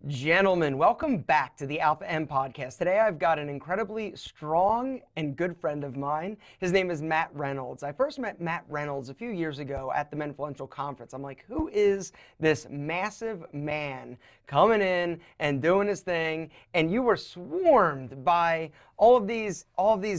Gentlemen, welcome back to the Alpha M podcast. Today I've got an incredibly strong and good friend of mine. His name is Matt Reynolds. I first met Matt Reynolds a few years ago at the Menfluential Conference. I'm like, who is this massive man coming in and doing his thing? And you were swarmed by all of these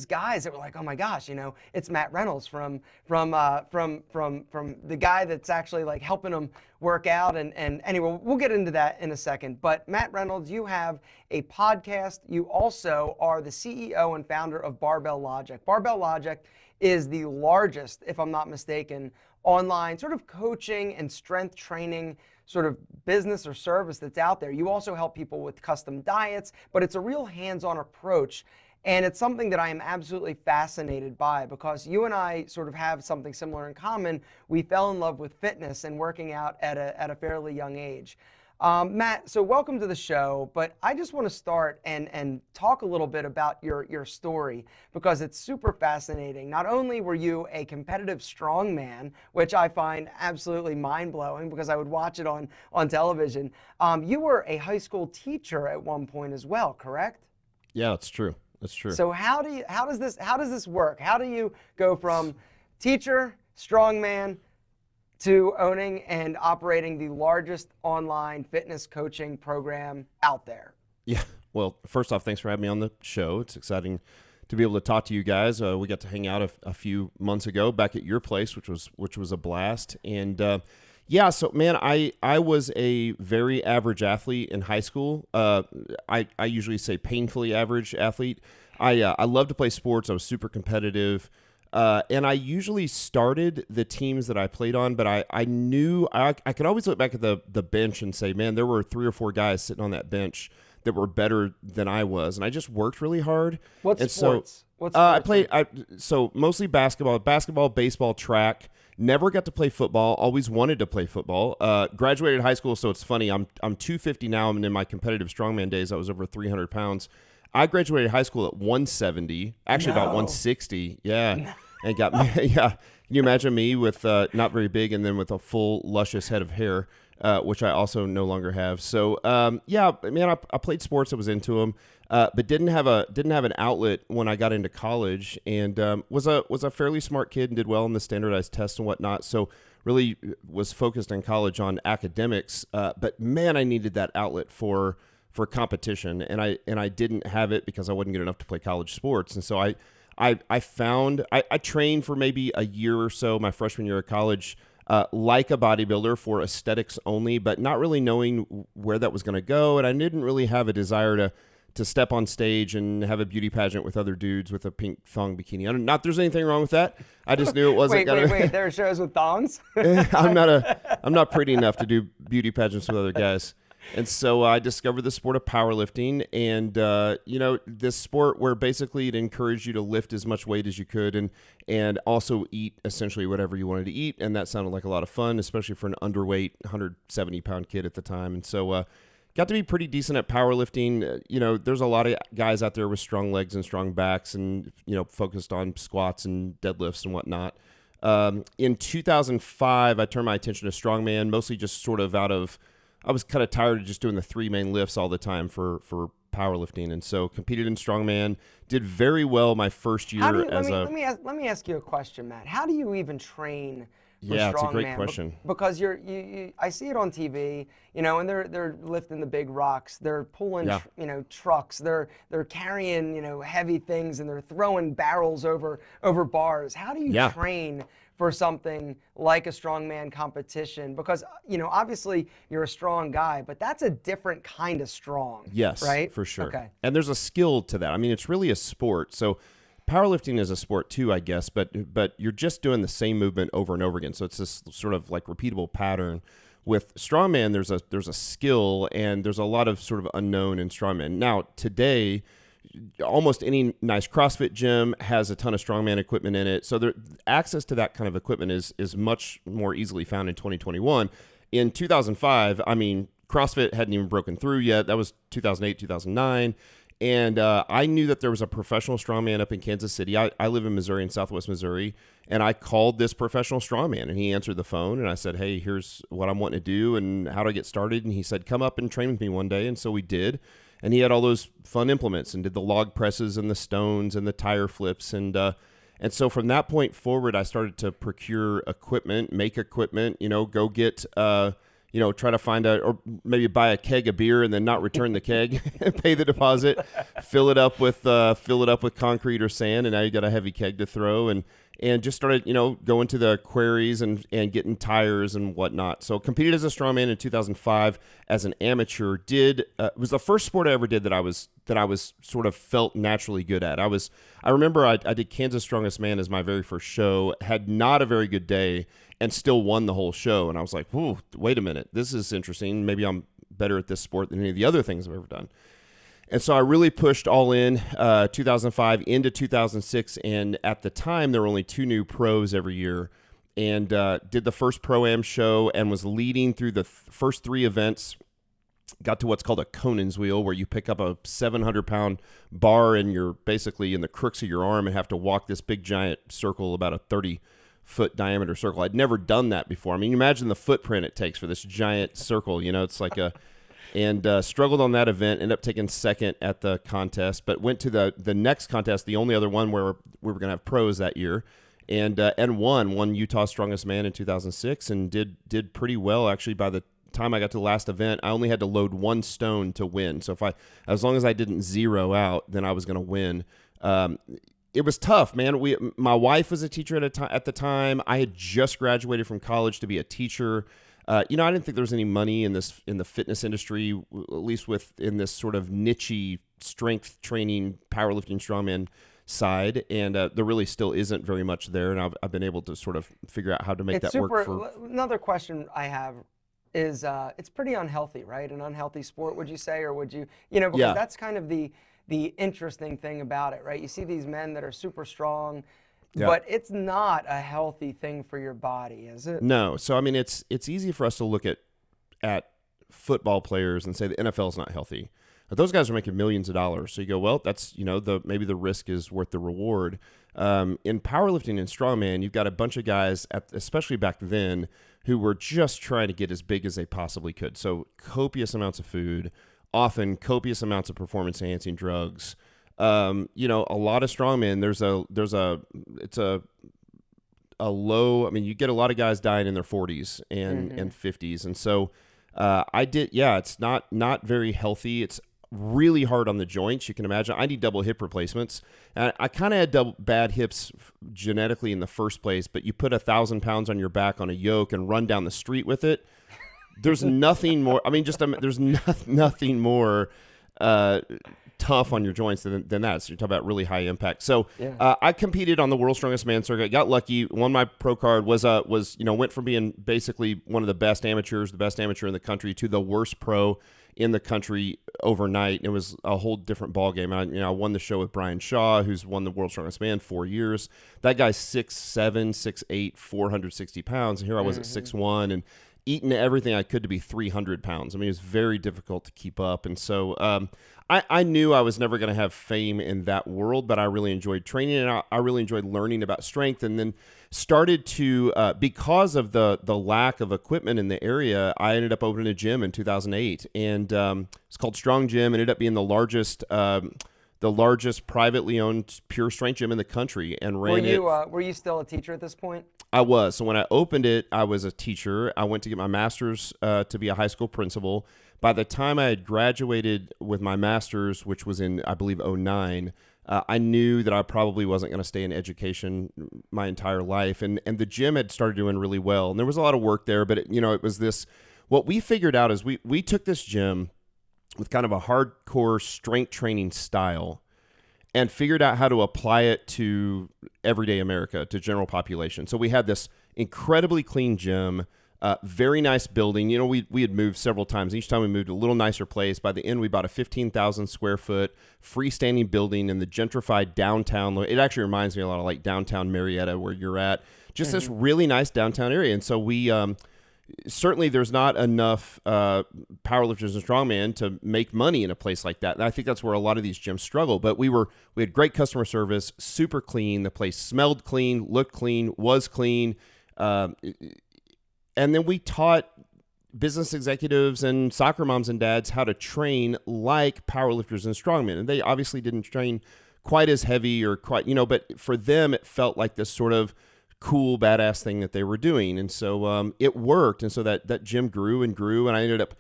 guys that were like, oh my gosh, it's Matt Reynolds from the guy that's actually like helping them work out. And anyway, we'll get into that in a second. But Matt Reynolds, you have a podcast. You also are the CEO and founder of Barbell Logic. Barbell Logic is the largest, if I'm not mistaken, online sort of coaching and strength training sort of business or service that's out there. You also help people with custom diets, but it's a real hands-on approach. And it's something that I am absolutely fascinated by because you and I sort of have something similar in common. We fell in love with fitness and working out at a fairly young age. Matt, so welcome to the show, but I just want to start and talk a little bit about your story because it's super fascinating. Not only were you a competitive strongman, which I find absolutely mind-blowing because I would watch it on television, you were a high school teacher at one point as well, correct? Yeah, that's true. That's true. So how does this work? How do you go from teacher, strongman, to owning and operating the largest online fitness coaching program out there? Yeah. Well, first off, thanks for having me on the show. It's exciting to be able to talk to you guys. We got to hang out a few months ago back at your place, which was a blast. And yeah, so man, I was a very average athlete in high school. I usually say painfully average athlete. I love to play sports. I was super competitive. And I usually started the teams that I played on, but I knew I could always look back at the bench and say, man, there were 3 or 4 guys sitting on that bench that were better than I was. And I just worked really hard. What sports? What sports? I played, so mostly basketball, baseball, track. Never got to play football. Always wanted to play football. Graduated high school, so it's funny. I'm 250 now, and in my competitive strongman days, I was over 300 pounds. I graduated high school at 170, actually about 160. Yeah, no. And got me. Yeah, can you imagine me with not very big, and then with a full luscious head of hair, which I also no longer have. So yeah, man, I played sports. I was into them. But didn't have an outlet when I got into college, and was a fairly smart kid and did well in the standardized tests and whatnot. So really was focused in college on academics. But man, I needed that outlet for competition, and I didn't have it because I wasn't good enough to play college sports. And so I trained for maybe a year or so my freshman year of college. Like a bodybuilder for aesthetics only, but not really knowing where that was going to go. And I didn't really have a desire to step on stage and have a beauty pageant with other dudes with a pink thong bikini. Not there's anything wrong with that. I just knew it wasn't Wait, there are shows with thongs? I'm not pretty enough to do beauty pageants with other guys. And so I discovered the sport of powerlifting, and this sport where basically it encouraged you to lift as much weight as you could and also eat essentially whatever you wanted to eat. And that sounded like a lot of fun, especially for an underweight 170-pound kid at the time. And so got to be pretty decent at powerlifting. There's a lot of guys out there with strong legs and strong backs and, focused on squats and deadlifts and whatnot. In 2005, I turned my attention to strongman, mostly just sort of I was kind of tired of just doing the 3 main lifts all the time for powerlifting. And so competed in strongman, did very well my first year. Let me ask you a question, Matt. How do you even train for strongman? It's a great question. Because I see it on TV, and they're lifting the big rocks, they're pulling, trucks, they're carrying, heavy things, and they're throwing barrels over bars. How do you train for something like a strongman competition? Because, obviously you're a strong guy, but that's a different kind of strong. Yes, right? For sure. Okay. And there's a skill to that. I mean, it's really a sport. So powerlifting is a sport too, I guess, but you're just doing the same movement over and over again. So it's this sort of like repeatable pattern. With strongman, there's a skill, and there's a lot of sort of unknown in strongman. Now, today, almost any nice CrossFit gym has a ton of strongman equipment in it. So access to that kind of equipment is much more easily found in 2021. In 2005, I mean, CrossFit hadn't even broken through yet. That was 2008, 2009. And I knew that there was a professional strongman up in Kansas City. I live in Missouri, in Southwest Missouri, and I called this professional strongman, and he answered the phone, and I said, hey, here's what I'm wanting to do, and how do I get started? And he said, come up and train with me one day, and so we did. And he had all those fun implements and did the log presses and the stones and the tire flips. And so from that point forward, I started to procure equipment, make equipment, go get try to find or maybe buy a keg of beer and then not return the keg and pay the deposit, fill it up with concrete or sand. And now you got a heavy keg to throw and just started, going to the quarries and getting tires and whatnot. So competed as a strongman in 2005 as an amateur. It was the first sport I ever did that I was sort of felt naturally good at. I remember I did Kansas Strongest Man as my very first show, had not a very good day, and still won the whole show. And I was like, whoa, wait a minute. This is interesting. Maybe I'm better at this sport than any of the other things I've ever done. And so I really pushed all in 2005 into 2006. And at the time, there were only 2 new pros every year. And did the first Pro-Am show and was leading through the first 3 events. Got to what's called a Conan's wheel, where you pick up a 700-pound bar and you're basically in the crooks of your arm and have to walk this big giant circle, about a 30-foot diameter circle. I'd never done that before. I mean, imagine the footprint it takes for this giant circle. It's like and struggled on that event, ended up taking second at the contest, but went to the next contest, the only other one where we were going to have pros that year, and won Utah Strongest Man in 2006 and did pretty well. Actually, by the time I got to the last event, I only had to load 1 stone to win. So as long as I didn't zero out, then I was going to win. It was tough, man. My wife was a teacher at the time. I had just graduated from college to be a teacher. I didn't think there was any money in the fitness industry, at least in this sort of niche strength training, powerlifting, strongman side, and there really still isn't very much there. And I've been able to sort of figure out how to make that work. Another question I have is, it's pretty unhealthy, right? An unhealthy sport, would you say, or would you, because that's kind of the interesting thing about it, right? You see these men that are super strong, but it's not a healthy thing for your body, is it? No. So, I mean, it's easy for us to look at football players and say the NFL is not healthy. But those guys are making millions of dollars. So you go, well, that's, maybe the risk is worth the reward. In powerlifting and strongman, you've got a bunch of guys, especially back then, who were just trying to get as big as they possibly could. So copious amounts of food, often copious amounts of performance-enhancing drugs. A lot of strongmen, it's a low, I mean, you get a lot of guys dying in their 40s and 50s. And so it's not very healthy. It's really hard on the joints. You can imagine I need double hip replacements. And I kind of had bad hips genetically in the first place, but you put 1,000 pounds on your back on a yoke and run down the street with it. There's nothing more. I mean, there's nothing more tough on your joints than that. So you're talking about really high impact. So I competed on the World's Strongest Man circuit. Got lucky. Won my pro card. Went from being basically one of the best amateurs, the best amateur in the country, to the worst pro in the country overnight. It was a whole different ball game. I won the show with Brian Shaw, who's won the World's Strongest Man 4 years. That guy's 6'7", 6'8", 460 pounds. And here I was at 6'1", and eating everything I could to be 300 pounds. I mean, it was very difficult to keep up. And so I knew I was never going to have fame in that world, but I really enjoyed training, and I really enjoyed learning about strength. And then started to, because of the lack of equipment in the area, I ended up opening a gym in 2008. And it's called Strong Gym. Ended up being the largest privately owned pure strength gym in the country, and ran it. Were you still a teacher at this point? I was. So when I opened it, I was a teacher. I went to get my master's to be a high school principal. By the time I had graduated with my master's, which was in, I believe, 2009, I knew that I probably wasn't going to stay in education my entire life. And the gym had started doing really well. And there was a lot of work there, but it was this, what we figured out is we took this gym with kind of a hardcore strength training style and figured out how to apply it to everyday America, to general population. So we had this incredibly clean gym, very nice building. We had moved several times. Each time we moved to a little nicer place. By the end, we bought a 15,000 square foot freestanding building in the gentrified downtown. It actually reminds me a lot of like downtown Marietta, where you're at. Just this really nice downtown area. And so we certainly there's not enough powerlifters and strongman to make money in a place like that. And I think that's where a lot of these gyms struggle. But we had great customer service, super clean. The place smelled clean, looked clean, was clean. And then we taught business executives and soccer moms and dads how to train like powerlifters and strongmen. And they obviously didn't train quite as heavy or quite, but for them, it felt like this sort of cool, badass thing that they were doing. And so it worked. And so that gym grew and grew. And I ended up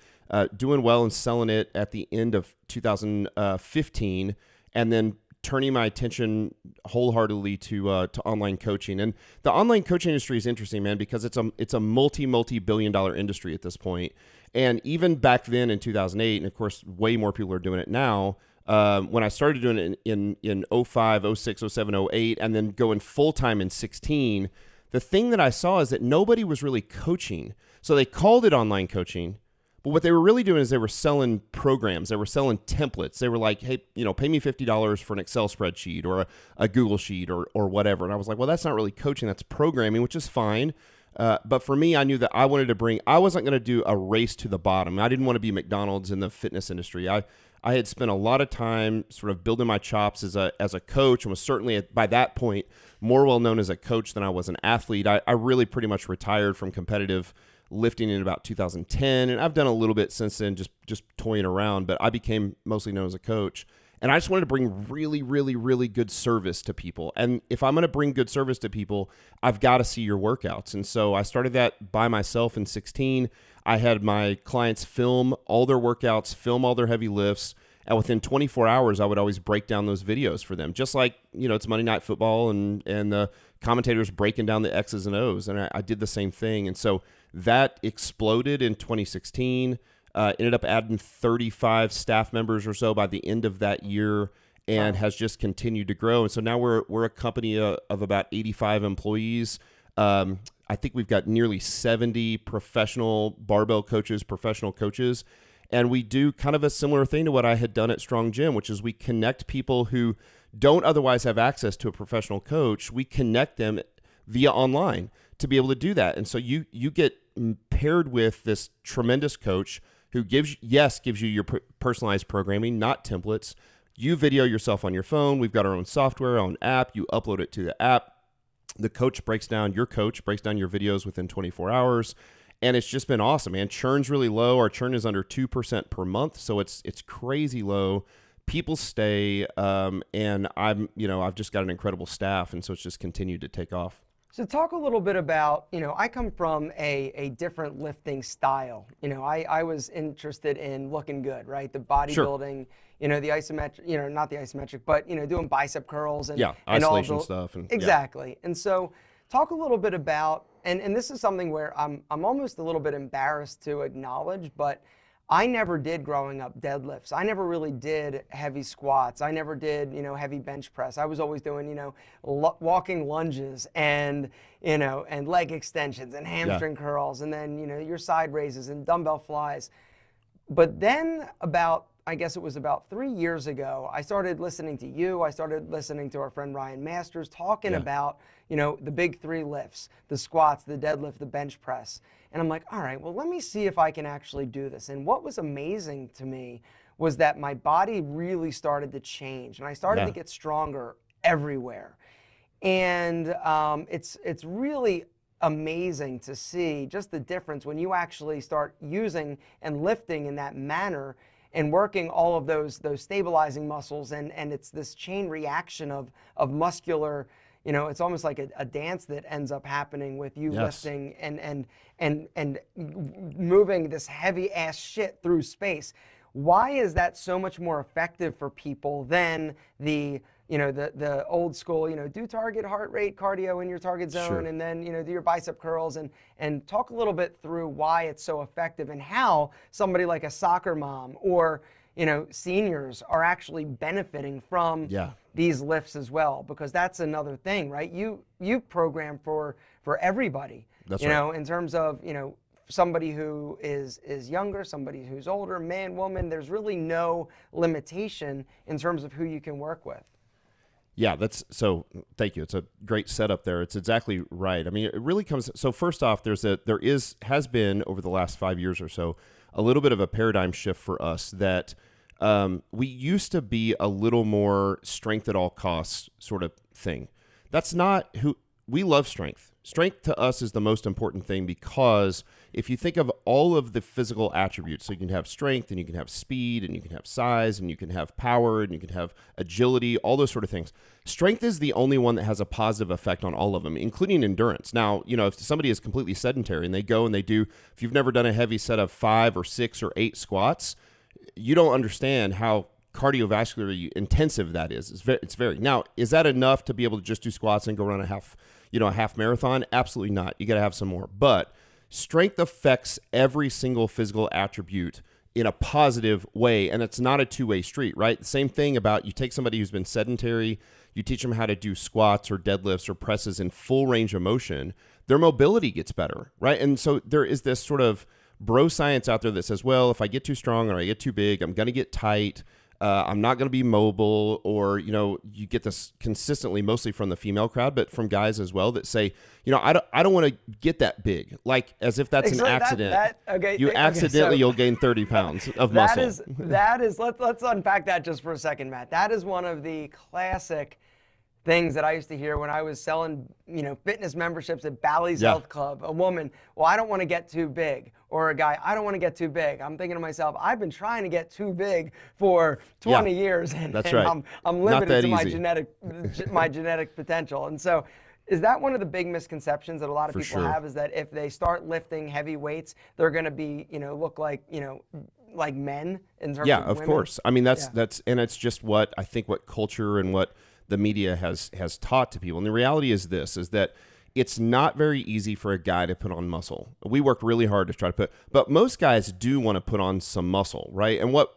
doing well and selling it at the end of 2015. And then turning my attention wholeheartedly to online coaching. And the online coaching industry is interesting, man, because it's a multi-billion-dollar industry at this point. And even back then in 2008, and of course, way more people are doing it now. When I started doing it in 05, 06, 07, 08, and then going full-time in 16, the thing that I saw is that nobody was really coaching. So they called it online coaching, but what they were really doing is they were selling programs. They were selling templates. They were like, hey, pay me $50 for an Excel spreadsheet or a Google sheet or whatever. And I was like, well, that's not really coaching. That's programming, which is fine. But for me, I knew that I wasn't going to do a race to the bottom. I didn't want to be McDonald's in the fitness industry. I had spent a lot of time sort of building my chops as a coach, and was certainly by that point more well known as a coach than I was an athlete. I really pretty much retired from competitive lifting in about 2010, and I've done a little bit since then, just toying around, but I became mostly known as a coach. And I just wanted to bring really, really, really good service to people. And if I'm going to bring good service to people, I've got to see your workouts. And so I started that by myself in 16. I had my clients film all their workouts, film all their heavy lifts. And within 24 hours, I would always break down those videos for them. Just like, it's Monday Night Football and the commentators breaking down the X's and O's. And I did the same thing. And so that exploded in 2016. Ended up adding 35 staff members or so by the end of that year, and has just continued to grow. And so now we're a company of about 85 employees. I think we've got nearly 70 professional barbell coaches, professional coaches. And we do kind of a similar thing to what I had done at Strong Gym, which is we connect people who don't otherwise have access to a professional coach. We connect them via online to be able to do that. And so you get paired with this tremendous coach who gives you your personalized programming, not templates. You video yourself on your phone. We've got our own software, our own app. You upload it to the app. Your coach breaks down your videos within 24 hours. And it's just been awesome, man. Churn's really low. Our churn is under 2% per month. So it's crazy low. People stay. And I've just got an incredible staff. And so it's just continued to take off. So talk a little bit about, I come from a different lifting style. I was interested in looking good, right? The bodybuilding, the isometric, not the isometric, but, doing bicep curls and isolation all stuff. And exactly. And so talk a little bit about, and this is something where I'm almost a little bit embarrassed to acknowledge, but I never did growing up deadlifts. I never really did heavy squats. I never did, heavy bench press. I was always doing, walking lunges and, and leg extensions and hamstring curls and then, your side raises and dumbbell flies. But then I guess it was about 3 years ago, I started listening to you. I started listening to our friend Ryan Masters talking about, the big three lifts, the squats, the deadlift, the bench press. And I'm like, all right, well, let me see if I can actually do this. And what was amazing to me was that my body really started to change, and I started to get stronger everywhere. And it's really amazing to see just the difference when you actually start using and lifting in that manner and working all of those stabilizing muscles, and it's this chain reaction of muscular. It's almost like a dance that ends up happening with you lifting and moving this heavy ass shit through space. Why is that so much more effective for people than the old school, do target heart rate cardio in your target zone and then, do your bicep curls and talk a little bit through why it's so effective and how somebody like a soccer mom or, seniors are actually benefiting from these lifts as well, because that's another thing, right? You program for everybody, that's right. In terms of, somebody who is younger, somebody who's older, man, woman, there's really no limitation in terms of who you can work with. Yeah, thank you. It's a great setup there. It's exactly right. I mean, it really comes, so first off, has been over the last 5 years or so, a little bit of a paradigm shift for us that we used to be a little more strength at all costs sort of thing. That's not who we love. Strength. Strength to us is the most important thing, because if you think of all of the physical attributes, so you can have strength and you can have speed and you can have size and you can have power and you can have agility, all those sort of things. Strength is the only one that has a positive effect on all of them, including endurance. Now, if somebody is completely sedentary and they go and they do, if you've never done a heavy set of 5 or 6 or 8 squats, you don't understand how cardiovascularly intensive that is. It's very. Now, is that enough to be able to just do squats and go run a half marathon? Absolutely not. You got to have some more. But strength affects every single physical attribute in a positive way, and it's not a two-way street, right? The same thing about you take somebody who's been sedentary, you teach them how to do squats or deadlifts or presses in full range of motion, their mobility gets better, right? And so there is this sort of bro science out there that says, well, if I get too strong or I get too big, I'm going to get tight. I'm not going to be mobile, or, you get this consistently, mostly from the female crowd, but from guys as well, that say, I don't want to get that big, like as if that's an accident. You'll gain 30 pounds of muscle. Let's unpack that just for a second, Matt. That is one of the classic things that I used to hear when I was selling, fitness memberships at Bally's Health Club. A woman, well, I don't want to get too big. Or a guy, I don't want to get too big. I'm thinking to myself, I've been trying to get too big for 20 years, and I'm limited to my genetic potential. And so, is that one of the big misconceptions that a lot of people have, is that if they start lifting heavy weights, they're going to be, look like, like men in terms of women? Course. I mean, that's and it's just what I think what culture and what the media has taught to people. And the reality is this, is that it's not very easy for a guy to put on muscle. We work really hard to try to but most guys do want to put on some muscle, right? And what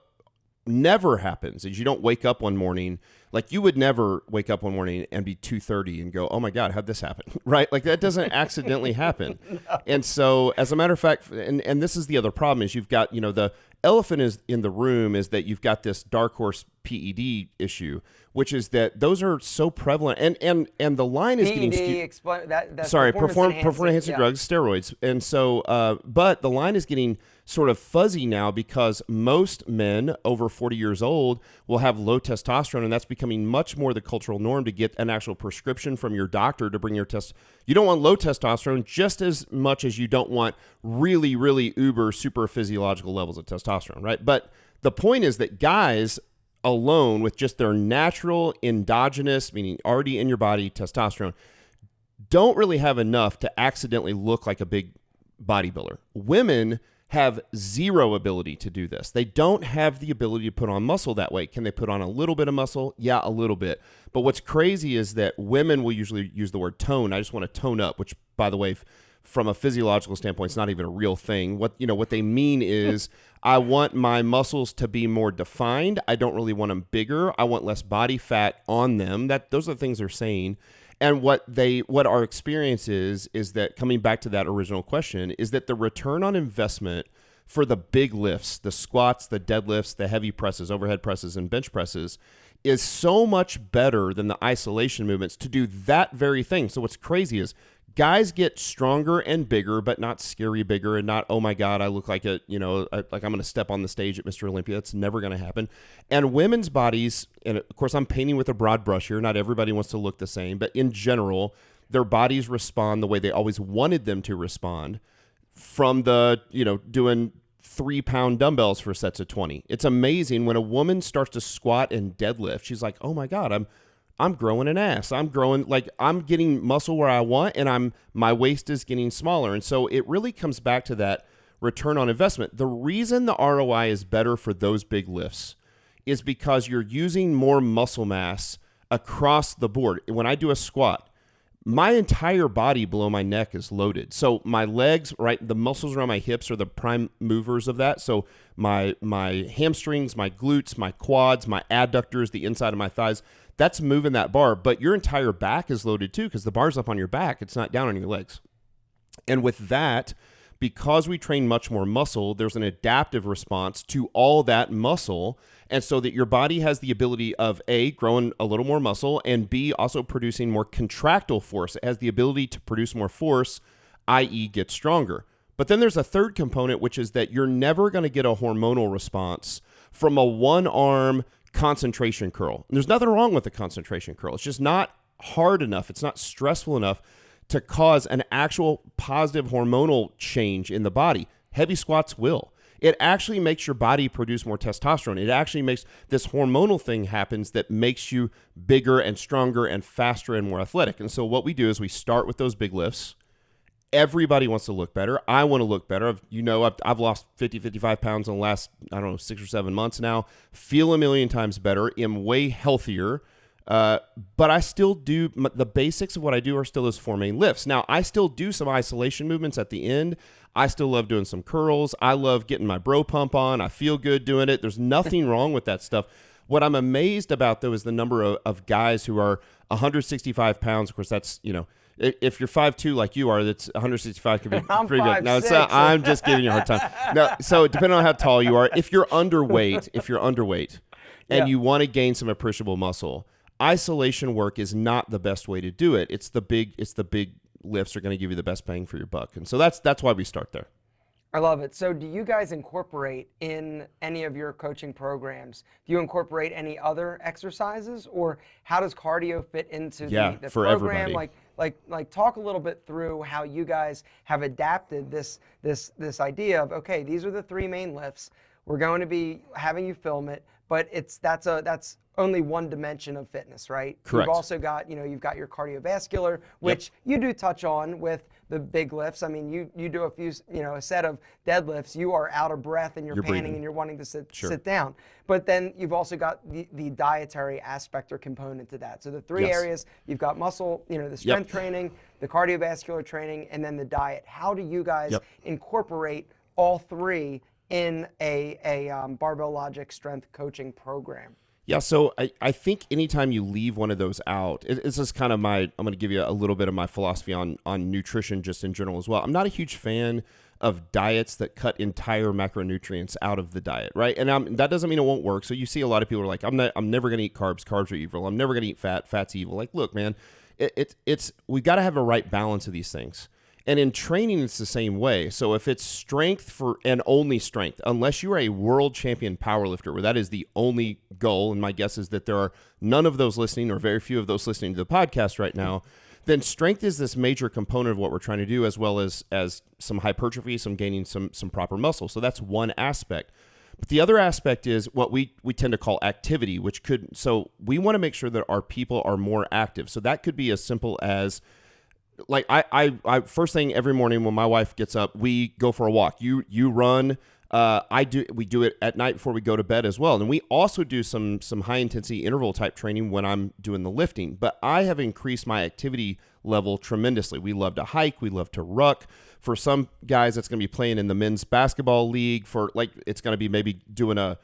never happens is you don't wake up one morning, like you would never wake up one morning and be 230 and go, oh my God, how'd this happen? Right? Like that doesn't accidentally happen. No. And so as a matter of fact, and this is the other problem, is you've got, the elephant is in the room, is that you've got this dark horse PED issue, which is that those are so prevalent, and the line is getting performance-enhancing drugs, steroids, and so but the line is getting sort of fuzzy now, because most men over 40 years old will have low testosterone, and that's becoming much more the cultural norm, to get an actual prescription from your doctor to bring your test. You don't want low testosterone just as much as you don't want really, really uber super physiological levels of testosterone, right? But the point is that guys alone, with just their natural endogenous, meaning already in your body, testosterone, don't really have enough to accidentally look like a big bodybuilder. Women have zero ability to do this. They don't have the ability to put on muscle that way. Can they put on a little bit of muscle? Yeah, a little bit. But what's crazy is that women will usually use the word tone. I just want to tone up, which, by the way, from a physiological standpoint, it's not even a real thing. What they mean is, I want my muscles to be more defined. I don't really want them bigger. I want less body fat on them. Those are the things they're saying. And what our experience is that, coming back to that original question, is that the return on investment for the big lifts, the squats, the deadlifts, the heavy presses, overhead presses, and bench presses, is so much better than the isolation movements to do that very thing. So what's crazy is, guys get stronger and bigger, but not scary bigger, and not, oh my God, I look like like I'm going to step on the stage at Mr. Olympia. That's never going to happen. And women's bodies, and of course I'm painting with a broad brush here, not everybody wants to look the same, but in general, their bodies respond the way they always wanted them to respond, from the, doing 3-pound dumbbells for sets of 20. It's amazing when a woman starts to squat and deadlift. She's like, oh my God, I'm growing an ass. I'm growing, like, I'm getting muscle where I want, and my waist is getting smaller. And so it really comes back to that return on investment. The reason the ROI is better for those big lifts is because you're using more muscle mass across the board. When I do a squat, my entire body below my neck is loaded. So my legs, right, the muscles around my hips are the prime movers of that. So my hamstrings, my glutes, my quads, my adductors, the inside of my thighs, that's moving that bar. But your entire back is loaded too, because the bar's up on your back. It's not down on your legs. And with that, because we train much more muscle, there's an adaptive response to all that muscle. And so that your body has the ability of A, growing a little more muscle, and B, also producing more contractile force. It has the ability to produce more force, i.e. get stronger. But then there's a third component, which is that you're never going to get a hormonal response from a one-arm concentration curl. And there's nothing wrong with a concentration curl. It's just not hard enough. It's not stressful enough to cause an actual positive hormonal change in the body. Heavy squats will. It actually makes your body produce more testosterone. It actually makes this hormonal thing happens that makes you bigger and stronger and faster and more athletic. And so what we do is we start with those big lifts. Everybody wants to look better. I want to look better. I've lost 50, 55 pounds in the last, 6 or 7 months now. Feel a million times better. Am way healthier. But I still do, the basics of what I do are still those 4 main lifts. Now, I still do some isolation movements at the end. I still love doing some curls. I love getting my bro pump on. I feel good doing it. There's nothing wrong with that stuff. What I'm amazed about, though, is the number of guys who are 165 pounds. Of course, that's, if you're 5'2" like you are, that's 165 could be I'm pretty good. No, six. I'm just giving you a hard time. No, so depending on how tall you are, if you're underweight and you want to gain some appreciable muscle, isolation work is not the best way to do it. It's the big lifts are going to give you the best bang for your buck. And so that's why we start there. I love it. So do you guys incorporate in any of your coaching programs, do you incorporate any other exercises, or how does cardio fit into the for program? Everybody. Like talk a little bit through how you guys have adapted this idea of, okay, these are the 3 main lifts. We're going to be having you film it, but that's only one dimension of fitness, right? Correct. You've also got, you've got your cardiovascular, which you do touch on with the big lifts. I mean, you do a few, a set of deadlifts, you are out of breath and you're panting breathing. and you're wanting to sit down. But then you've also got the dietary aspect or component to that. So the 3 areas, you've got muscle, the strength training, the cardiovascular training, and then the diet. How do you guys incorporate all 3 in a Barbell Logic strength coaching program? Yeah, so I think anytime you leave one of those out, it's just kind of I'm going to give you a little bit of my philosophy on nutrition just in general as well. I'm not a huge fan of diets that cut entire macronutrients out of the diet, right? And that doesn't mean it won't work. So you see a lot of people are like, I'm never going to eat carbs. Carbs are evil. I'm never going to eat fat. Fat's evil. Like, look, man, we got to have a right balance of these things. And in training, it's the same way. So if it's strength and only strength, unless you are a world champion powerlifter, where that is the only goal, and my guess is that there are none of those listening or very few of those listening to the podcast right now, then strength is this major component of what we're trying to do, as well as some hypertrophy, some gaining some proper muscle. So that's one aspect. But the other aspect is what we tend to call activity, so we want to make sure that our people are more active. So that could be as simple as, like I first thing every morning when my wife gets up, we go for a walk. You run. We do it at night before we go to bed as well. And we also do some high intensity interval type training when I'm doing the lifting. But I have increased my activity level tremendously. We love to hike. We love to ruck. For some guys, that's going to be playing in the men's basketball league. It's going to be maybe doing a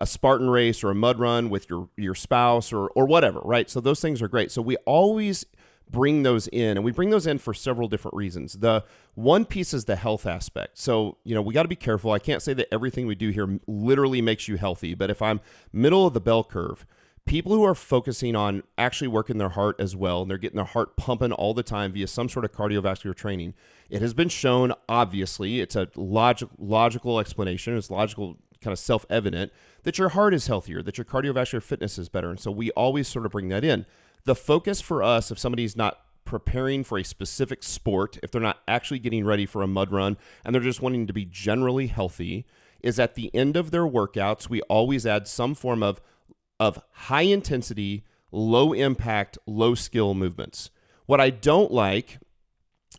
Spartan race or a mud run with your spouse or whatever, right? So those things are great. So we always bring those in, and we bring those in for several different reasons. The one piece is the health aspect. So, we got to be careful. I can't say that everything we do here literally makes you healthy, but if I'm middle of the bell curve, people who are focusing on actually working their heart as well, and they're getting their heart pumping all the time via some sort of cardiovascular training, it has been shown, obviously, it's a logical explanation, it's logical, kind of self-evident, that your heart is healthier, that your cardiovascular fitness is better. And so we always sort of bring that in. The focus for us, if somebody's not preparing for a specific sport, if they're not actually getting ready for a mud run and they're just wanting to be generally healthy, is at the end of their workouts, we always add some form of high intensity, low impact, low skill movements. What I don't like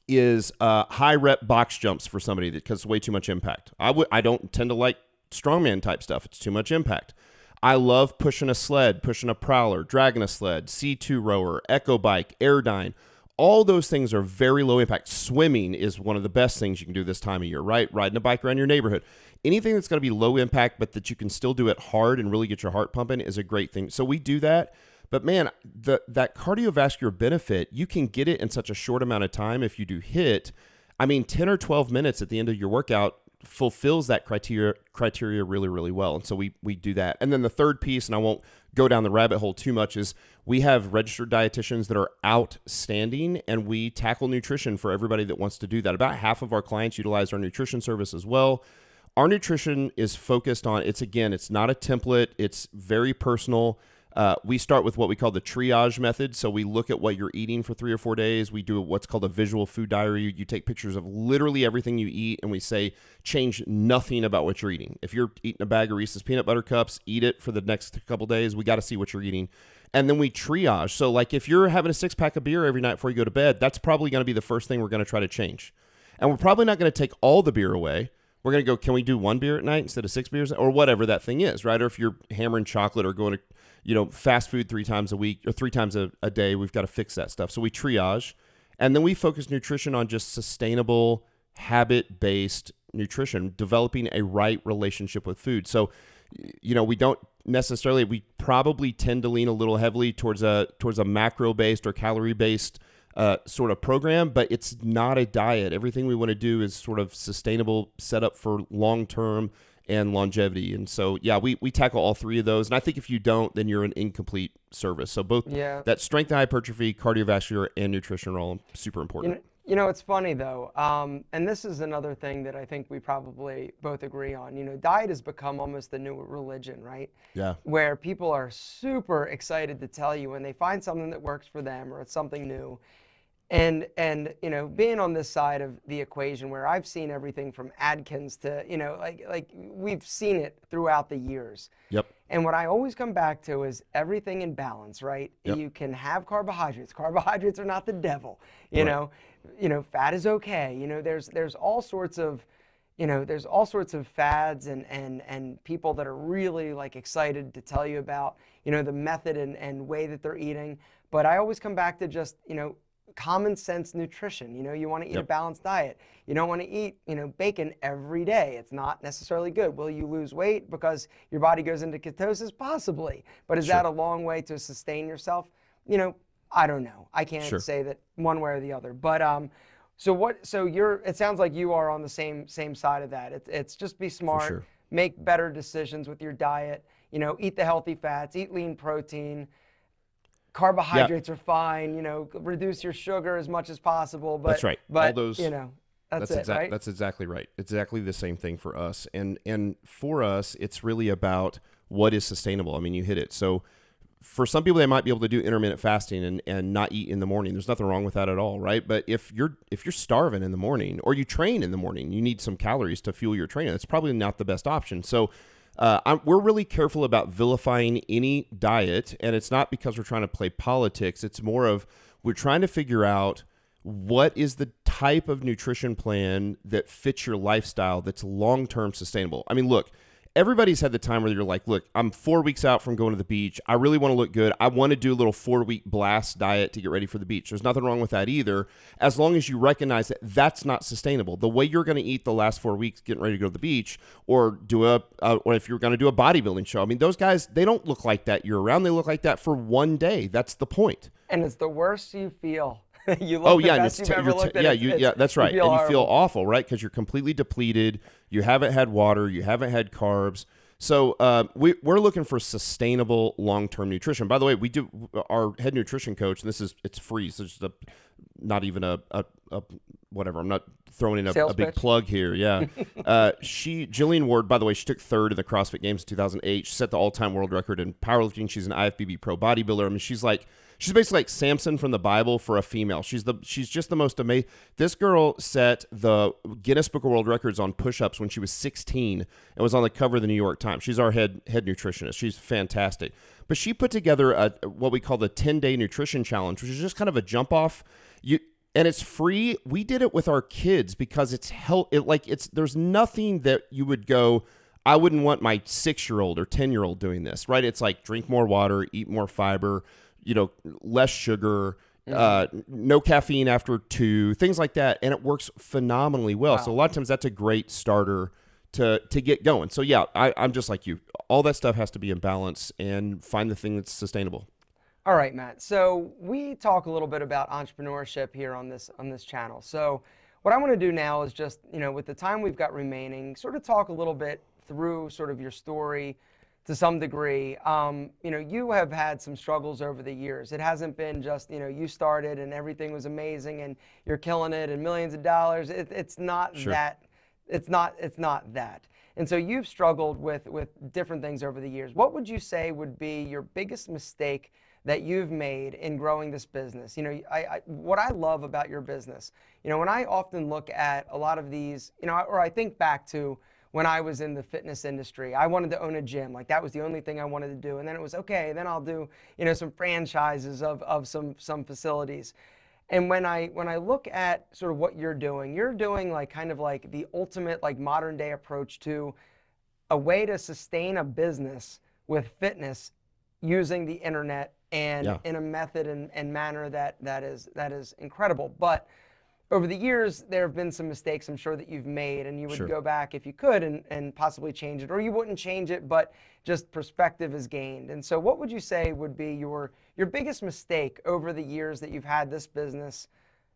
is high rep box jumps for somebody because it's way too much impact. I don't tend to like strongman type stuff. It's too much impact. I love pushing a sled, pushing a prowler, dragging a sled, C2 rower, echo bike, airdyne. All those things are very low impact. Swimming is one of the best things you can do this time of year, right? Riding a bike around your neighborhood. Anything that's going to be low impact, but that you can still do it hard and really get your heart pumping is a great thing. So we do that. But man, that cardiovascular benefit, you can get it in such a short amount of time if you do HIIT. I mean, 10 or 12 minutes at the end of your workout fulfills that criteria really, really well. And so we do that. And then the third piece, and I won't go down the rabbit hole too much, is we have registered dietitians that are outstanding, and we tackle nutrition for everybody that wants to do that. About half of our clients utilize our nutrition service as well. Our nutrition is focused on, it's not a template. It's very personal. We start with what we call the triage method. So we look at what you're eating for 3 or 4 days. We do what's called a visual food diary. You take pictures of literally everything you eat, and we say, change nothing about what you're eating. If you're eating a bag of Reese's peanut butter cups, eat it for the next couple days. We got to see what you're eating. And then we triage. So like if you're having a 6-pack of beer every night before you go to bed, that's probably going to be the first thing we're going to try to change. And we're probably not going to take all the beer away. We're going to go, can we do 1 beer at night instead of 6 beers, or whatever that thing is, right? Or if you're hammering chocolate or going to, fast food 3 times a week or 3 times a day, we've got to fix that stuff. So we triage, and then we focus nutrition on just sustainable, habit-based nutrition, developing a right relationship with food. So, we don't necessarily, we probably tend to lean a little heavily towards a macro-based or calorie-based sort of program, but it's not a diet. Everything we want to do is sort of sustainable, set up for long-term and longevity. And so, yeah, we tackle all 3 of those. And I think if you don't, then you're an incomplete service. So both that strength and hypertrophy, cardiovascular, and nutrition are all super important. It's funny though, and this is another thing that I think we probably both agree on. Diet has become almost the new religion, right? Yeah. Where people are super excited to tell you when they find something that works for them or it's something new. And being on this side of the equation where I've seen everything from Atkins to, like we've seen it throughout the years. Yep. And what I always come back to is everything in balance, right? Yep. You can have carbohydrates. Carbohydrates are not the devil. You know, fat is okay. There's all sorts of, fads and people that are really like excited to tell you about, the method and way that they're eating. But I always come back to just, common sense nutrition. You want to eat a balanced diet. You don't want to eat, bacon every day. It's not necessarily good. Will you lose weight because your body goes into ketosis? Possibly. But is that a long way to sustain yourself? I don't know. I can't say that one way or the other. But it sounds like you are on the same side of that. It's just be smart, make better decisions with your diet, eat the healthy fats, eat lean protein. Carbohydrates are fine, reduce your sugar as much as possible. But, that's right. But, all those, that's it, right? That's exactly right. It's exactly the same thing for us. And for us, it's really about what is sustainable. I mean, you hit it. So for some people, they might be able to do intermittent fasting and not eat in the morning. There's nothing wrong with that at all, right? But if you're starving in the morning or you train in the morning, you need some calories to fuel your training. That's probably not the best option. So we're really careful about vilifying any diet, and it's not because we're trying to play politics. It's more of we're trying to figure out what is the type of nutrition plan that fits your lifestyle that's long-term sustainable. I mean, look, everybody's had the time where you're like, look, I'm 4 weeks out from going to the beach. I really want to look good. I want to do a little 4-week blast diet to get ready for the beach. There's nothing wrong with that either, as long as you recognize that that's not sustainable. The way you're going to eat the last 4 weeks getting ready to go to the beach, or or if you're going to do a bodybuilding show. I mean, those guys, they don't look like that year round. They look like that for one day. That's the point. And it's the worst you feel. You look the best you've ever looked at. That's right. You feel awful, right? Because you're completely depleted. You haven't had water. You haven't had carbs. So we're looking for sustainable long-term nutrition. By the way, we do our head nutrition coach, and it's free. So it's just not even a whatever. I'm not throwing in a big plug here. Yeah. Jillian Ward, by the way, she took 3rd in the CrossFit Games in 2008. She set the all-time world record in powerlifting. She's an IFBB pro bodybuilder. I mean, she's basically like Samson from the Bible for a female. She's just the most amazing. This girl set the Guinness Book of World Records on push-ups when she was 16 and was on the cover of the New York Times. She's our head nutritionist. She's fantastic. But she put together what we call the 10-day nutrition challenge, which is just kind of a jump off. And it's free. We did it with our kids because there's nothing that you would go, I wouldn't want my 6-year-old or 10-year-old doing this, right? It's like drink more water, eat more fiber, less sugar, no caffeine after 2, things like that. And it works phenomenally well. Wow. So a lot of times that's a great starter to get going. So yeah, I'm just like you. All that stuff has to be in balance and find the thing that's sustainable. All right, Matt. So we talk a little bit about entrepreneurship here on this channel. So what I want to do now is just, with the time we've got remaining, sort of talk a little bit through sort of your story to some degree. You have had some struggles over the years. It hasn't been just, you started and everything was amazing and you're killing it and millions of dollars. It's not Sure. that. It's not that. And so you've struggled with different things over the years. What would you say would be your biggest mistake that you've made in growing this business? What I love about your business, when I often look at a lot of these, or I think back to when I was in the fitness industry, I wanted to own a gym. Like that was the only thing I wanted to do. And then it was, okay, then I'll do, some franchises of some facilities. And when I look at sort of what you're doing like kind of like the ultimate like modern day approach to a way to sustain a business with fitness using the internet and in a method and manner that is incredible. But over the years, there have been some mistakes I'm sure that you've made, and you would go back if you could and possibly change it, or you wouldn't change it, but just perspective is gained. And so what would you say would be your biggest mistake over the years that you've had this business,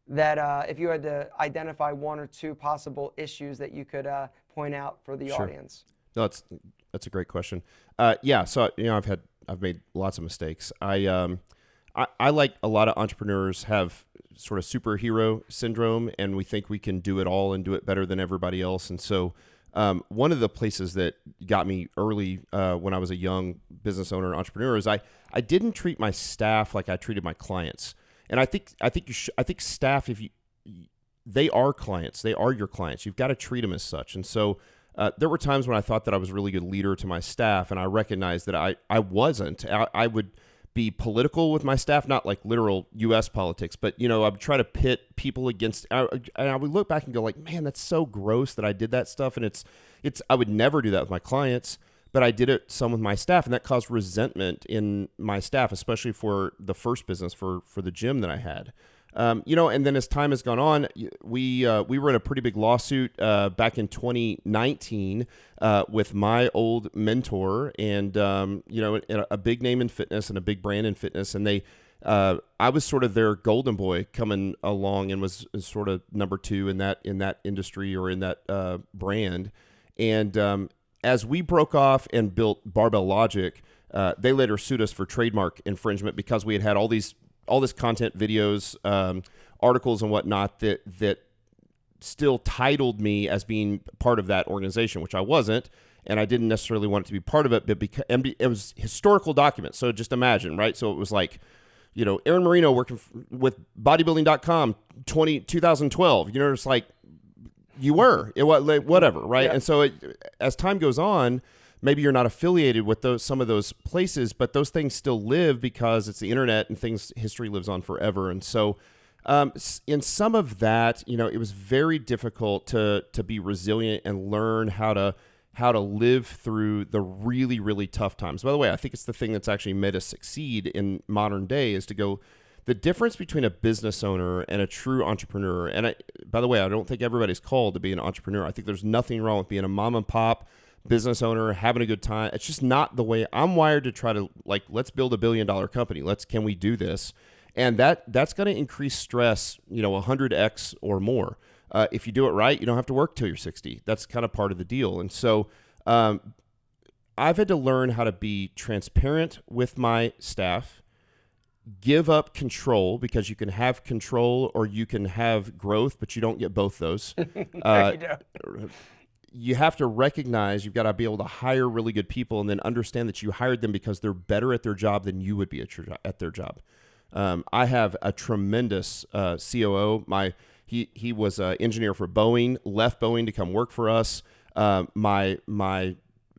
that if you had to identify one or two possible issues that you could point out for the audience? No, that's a great question. So I've made lots of mistakes. I like a lot of entrepreneurs have sort of superhero syndrome, and we think we can do it all and do it better than everybody else. And so one of the places that got me early when I was a young business owner and entrepreneur is I didn't treat my staff like I treated my clients. And I think staff, they are clients, they are your clients. You've got to treat them as such. And so there were times when I thought that I was a really good leader to my staff, and I recognized that I wasn't. I would be political with my staff, not like literal U.S. politics, but I would try to pit people against. And I would look back and go like, man, that's so gross that I did that stuff, and it's. I would never do that with my clients, but I did it some with my staff, and that caused resentment in my staff, especially for the first business for the gym that I had. And then as time has gone on, we were in a pretty big lawsuit back in 2019 with my old mentor, and a big name in fitness and a big brand in fitness, and I was sort of their golden boy coming along, and was sort of number two in that industry or in that brand, and as we broke off and built Barbell Logic, they later sued us for trademark infringement because we had all this content, videos, articles, and whatnot that still titled me as being part of that organization, which I wasn't, and I didn't necessarily want it to be part of it. But it was historical documents, so just imagine, right? So it was like, Aaron Marino working with bodybuilding.com 2012. It's like you were, it was like whatever, right? Yeah. And so as time goes on, maybe you're not affiliated with some of those places, but those things still live because it's the internet and history lives on forever. And so in some of that, it was very difficult to be resilient and learn how to live through the really, really tough times. By the way, I think it's the thing that's actually made us succeed in modern day is to go, the difference between a business owner and a true entrepreneur. And by the way, I don't think everybody's called to be an entrepreneur. I think there's nothing wrong with being a mom and pop business owner, having a good time. It's just not the way I'm wired to try to, like, let's build $1 billion company. Can we do this? And that's going to increase stress, 100x or more. If you do it right, you don't have to work till you're 60. That's kind of part of the deal. And so I've had to learn how to be transparent with my staff, give up control, because you can have control or you can have growth, but you don't get both those. You have to recognize you've got to be able to hire really good people, and then understand that you hired them because they're better at their job than you would be at their job. I have a tremendous COO. He was an engineer for Boeing, left Boeing to come work for us. My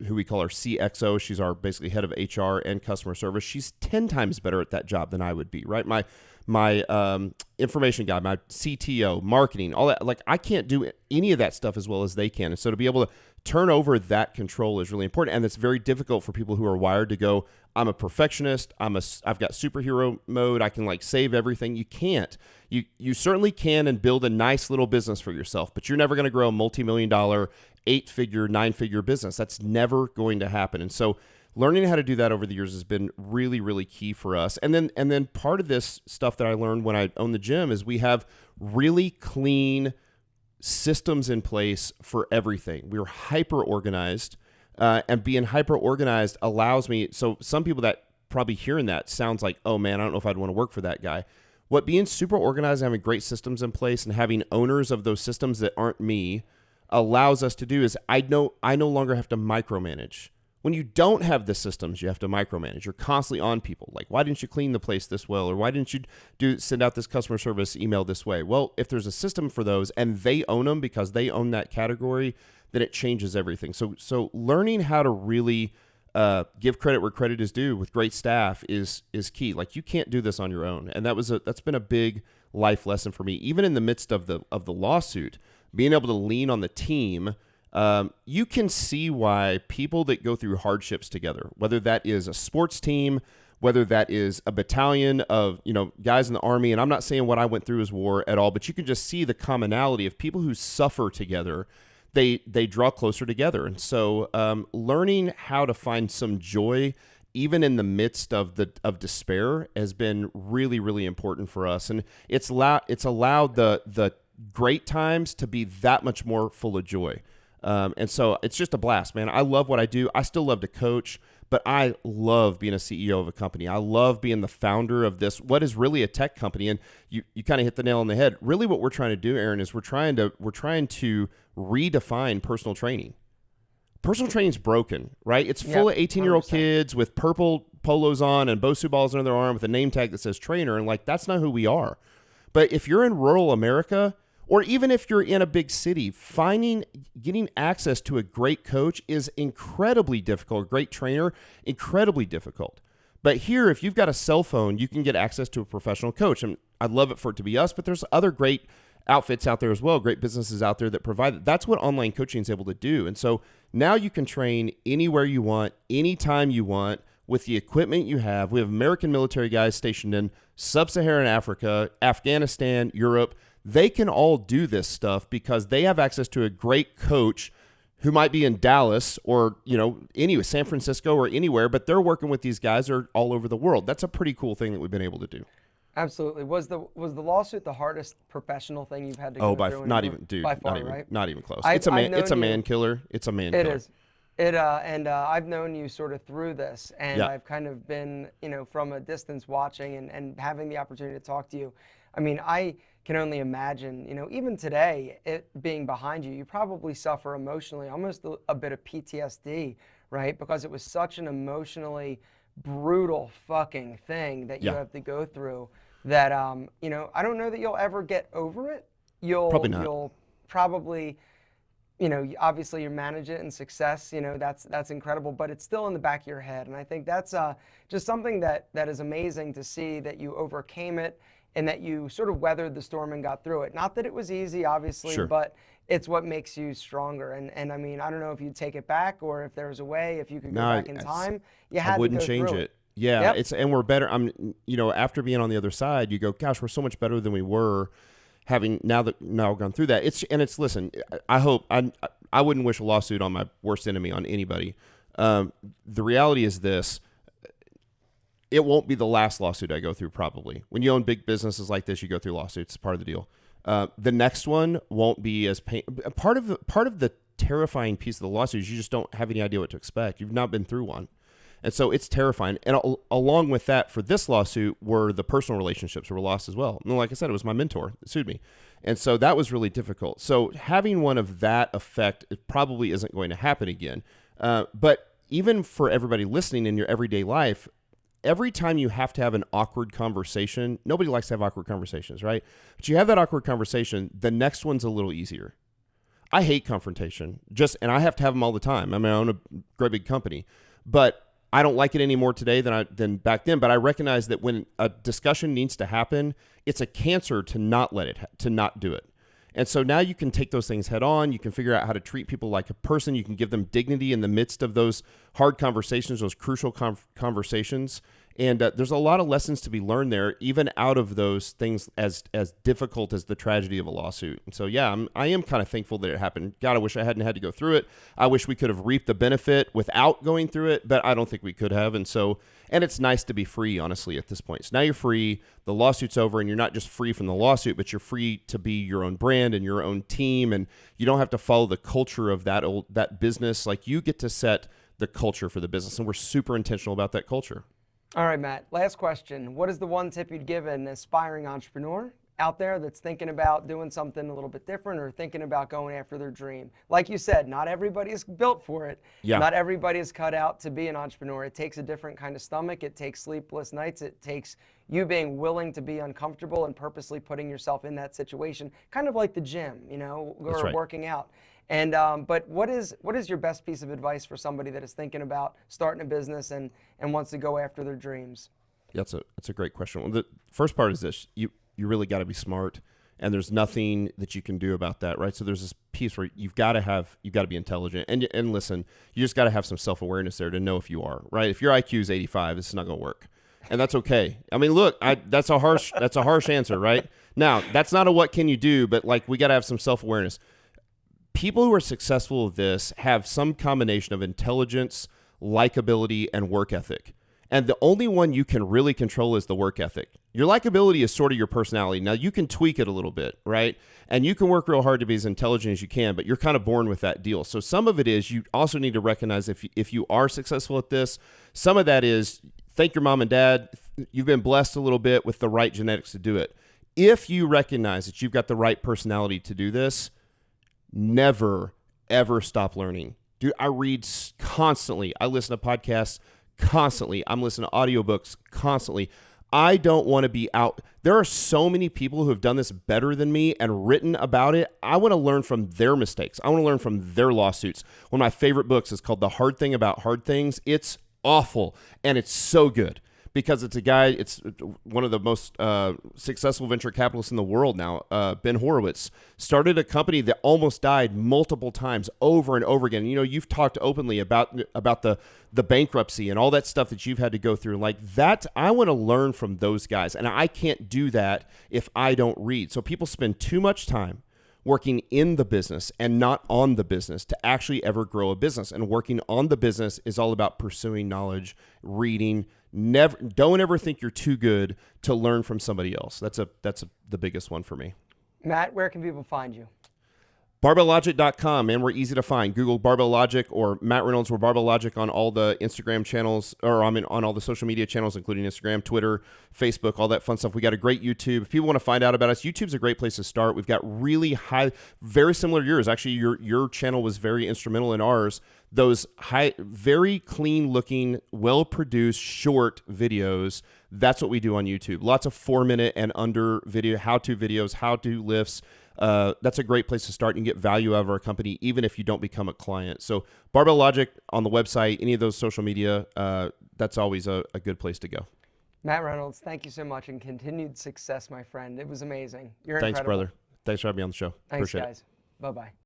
who we call our CXO, she's our basically head of HR and customer service. She's 10 times better at that job than I would be, right? My information guy, my CTO, marketing, all that. Like, I can't do any of that stuff as well as they can. And so to be able to turn over that control is really important. And it's very difficult for people who are wired to go, I'm a perfectionist. I've got superhero mode. I can save everything. You can't. You certainly can and build a nice little business for yourself, but you're never going to grow a multi-million-dollar, 8-figure, 9-figure business. That's never going to happen. And so learning how to do that over the years has been really, really key for us. And then part of this stuff that I learned when I owned the gym is we have really clean systems in place for everything. We were hyper organized, and being hyper organized allows me. So some people that probably hearing that sounds like, oh man, I don't know if I'd want to work for that guy. What being super organized and having great systems in place and having owners of those systems that aren't me allows us to do is I no longer have to micromanage. When you don't have the systems, you have to micromanage. You're constantly on people. Like, why didn't you clean the place this well? Or why didn't you send out this customer service email this way? Well, if there's a system for those and they own them because they own that category, then it changes everything. So learning how to really give credit where credit is due with great staff is key. Like, you can't do this on your own. And that's been a big life lesson for me. Even in the midst of the lawsuit, being able to lean on the team, you can see why people that go through hardships together, whether that is a sports team, whether that is a battalion of, guys in the Army, and I'm not saying what I went through is war at all, but you can just see the commonality of people who suffer together. They draw closer together. And so learning how to find some joy even in the midst of despair has been really, really important for us. And it's allowed the great times to be that much more full of joy. And so it's just a blast, man. I love what I do. I still love to coach, but I love being a CEO of a company. I love being the founder of this, what is really a tech company. And you kind of hit the nail on the head. Really what we're trying to do, Aaron, is we're trying to redefine personal training. Personal training is broken, right? It's full of 18-year-old kids with purple polos on and Bosu balls under their arm with a name tag that says trainer. And that's not who we are. But if you're in rural America, or even if you're in a big city, getting access to a great coach is incredibly difficult. A great trainer, incredibly difficult. But here, if you've got a cell phone, you can get access to a professional coach. And I'd love it for it to be us, but there's other great outfits out there as well, great businesses out there that provide it. That's what online coaching is able to do. And so now you can train anywhere you want, anytime you want, with the equipment you have. We have American military guys stationed in sub-Saharan Africa, Afghanistan, Europe. They can all do this stuff because they have access to a great coach who might be in Dallas or, anyway, San Francisco or anywhere, but they're working with these guys that are all over the world. That's a pretty cool thing that we've been able to do. Absolutely. Was the lawsuit the hardest professional thing you've had to go through? Not even close. It's a man killer. It's a man killer. It is. And I've known you sort of through this, and I've kind of been, from a distance watching and having the opportunity to talk to you. I mean, I can only imagine, even today, it being behind you, you probably suffer emotionally, almost a bit of PTSD, right? Because it was such an emotionally brutal fucking thing that you have to go through that, I don't know that you'll ever get over it. Probably not. You'll probably, obviously you manage it in success, that's incredible, but it's still in the back of your head. And I think that's just something that is amazing to see, that you overcame it and that you sort of weathered the storm and got through it. Not that it was easy, obviously, Sure. but it's what makes you stronger. And I mean, I don't know if you'd take it back or if there was a way, if you could go back in time, you had I wouldn't to go change through it. Yeah, and we're better. After being on the other side, you go, gosh, we're so much better than we were having now gone through that. Listen, I hope I wouldn't wish a lawsuit on my worst enemy, on anybody. The reality is this. It won't be the last lawsuit I go through, probably. When you own big businesses like this, you go through lawsuits. It's part of the deal. The next one won't be as part of the terrifying piece of the lawsuit is you just don't have any idea what to expect. You've not been through one. And so it's terrifying. And along with that, for this lawsuit, were the personal relationships were lost as well. And like I said, it was my mentor that sued me. And so that was really difficult. So having one of that effect, it probably isn't going to happen again. But even for everybody listening in your everyday life, every time you have to have an awkward conversation, nobody likes to have awkward conversations, right? But you have that awkward conversation, the next one's a little easier. I hate confrontation, and I have to have them all the time. I mean, I own a great big company, but I don't like it any more today than back then. But I recognize that when a discussion needs to happen, it's a cancer to not do it. And so now you can take those things head on. You can figure out how to treat people like a person. You can give them dignity in the midst of those hard conversations, those crucial conversations. And there's a lot of lessons to be learned there, even out of those things as difficult as the tragedy of a lawsuit. And so, yeah, I am kind of thankful that it happened. God, I wish I hadn't had to go through it. I wish we could have reaped the benefit without going through it, but I don't think we could have. And so, and it's nice to be free, honestly, at this point. So now you're free. The lawsuit's over, and you're not just free from the lawsuit, but you're free to be your own brand and your own team, and you don't have to follow the culture of that business. Like, you get to set the culture for the business, and we're super intentional about that culture. All right, Matt, last question. What is the one tip you'd give an aspiring entrepreneur out there that's thinking about doing something a little bit different or thinking about going after their dream? Like you said, not everybody is built for it. Yeah. Not everybody is cut out to be an entrepreneur. It takes a different kind of stomach. It takes sleepless nights. It takes you being willing to be uncomfortable and purposely putting yourself in that situation, kind of like the gym, or right. working out. And but what is your best piece of advice for somebody that is thinking about starting a business and wants to go after their dreams? Yeah, that's a great question. Well, the first part is this: you really got to be smart, and there's nothing that you can do about that, right? So there's this piece where you've got to be intelligent, and listen, you just got to have some self-awareness there to know if you are, right? If your IQ is 85, this is not going to work, and that's okay. I mean, look, that's a harsh answer, right? Now, that's not a what can you do, but like, we got to have some self-awareness. People who are successful with this have some combination of intelligence, likability, and work ethic. And the only one you can really control is the work ethic. Your likability is sort of your personality. Now, you can tweak it a little bit, right? And you can work real hard to be as intelligent as you can, but you're kind of born with that deal. So some of it is you also need to recognize if you are successful at this, some of that is thank your mom and dad. You've been blessed a little bit with the right genetics to do it. If you recognize that you've got the right personality to do this, never, ever stop learning. Dude, I read constantly. I listen to podcasts constantly. I'm listening to audiobooks constantly. I don't want to be out. There are so many people who have done this better than me and written about it. I want to learn from their mistakes. I want to learn from their lawsuits. One of my favorite books is called The Hard Thing About Hard Things. It's awful, and it's so good. Because it's one of the most successful venture capitalists in the world now, Ben Horowitz, started a company that almost died multiple times over and over again. You've talked openly about the bankruptcy and all that stuff that you've had to go through. Like that, I want to learn from those guys, and I can't do that if I don't read. So people spend too much time working in the business and not on the business to actually ever grow a business. And working on the business is all about pursuing knowledge, reading. Don't ever think you're too good to learn from somebody else. That's the biggest one for me. Matt, where can people find you? BarbellLogic.com, man. We're easy to find. Google Barbell Logic or Matt Reynolds. We're Barbell Logic on all the Instagram channels, on all the social media channels, including Instagram, Twitter, Facebook, all that fun stuff. We got a great YouTube. If people want to find out about us, YouTube's a great place to start. We've got really high, very similar to yours. Actually, your channel was very instrumental in ours. Those very clean looking, well-produced, short videos. That's what we do on YouTube. Lots of 4-minute and under video, how-to videos, how-to lifts. That's a great place to start and get value out of our company, even if you don't become a client. So Barbell Logic on the website, any of those social media, that's always a good place to go. Matt Reynolds, thank you so much, and continued success, my friend. It was amazing. You're Thanks, incredible. brother. Thanks for having me on the show. Thanks, Appreciate guys. Bye-bye.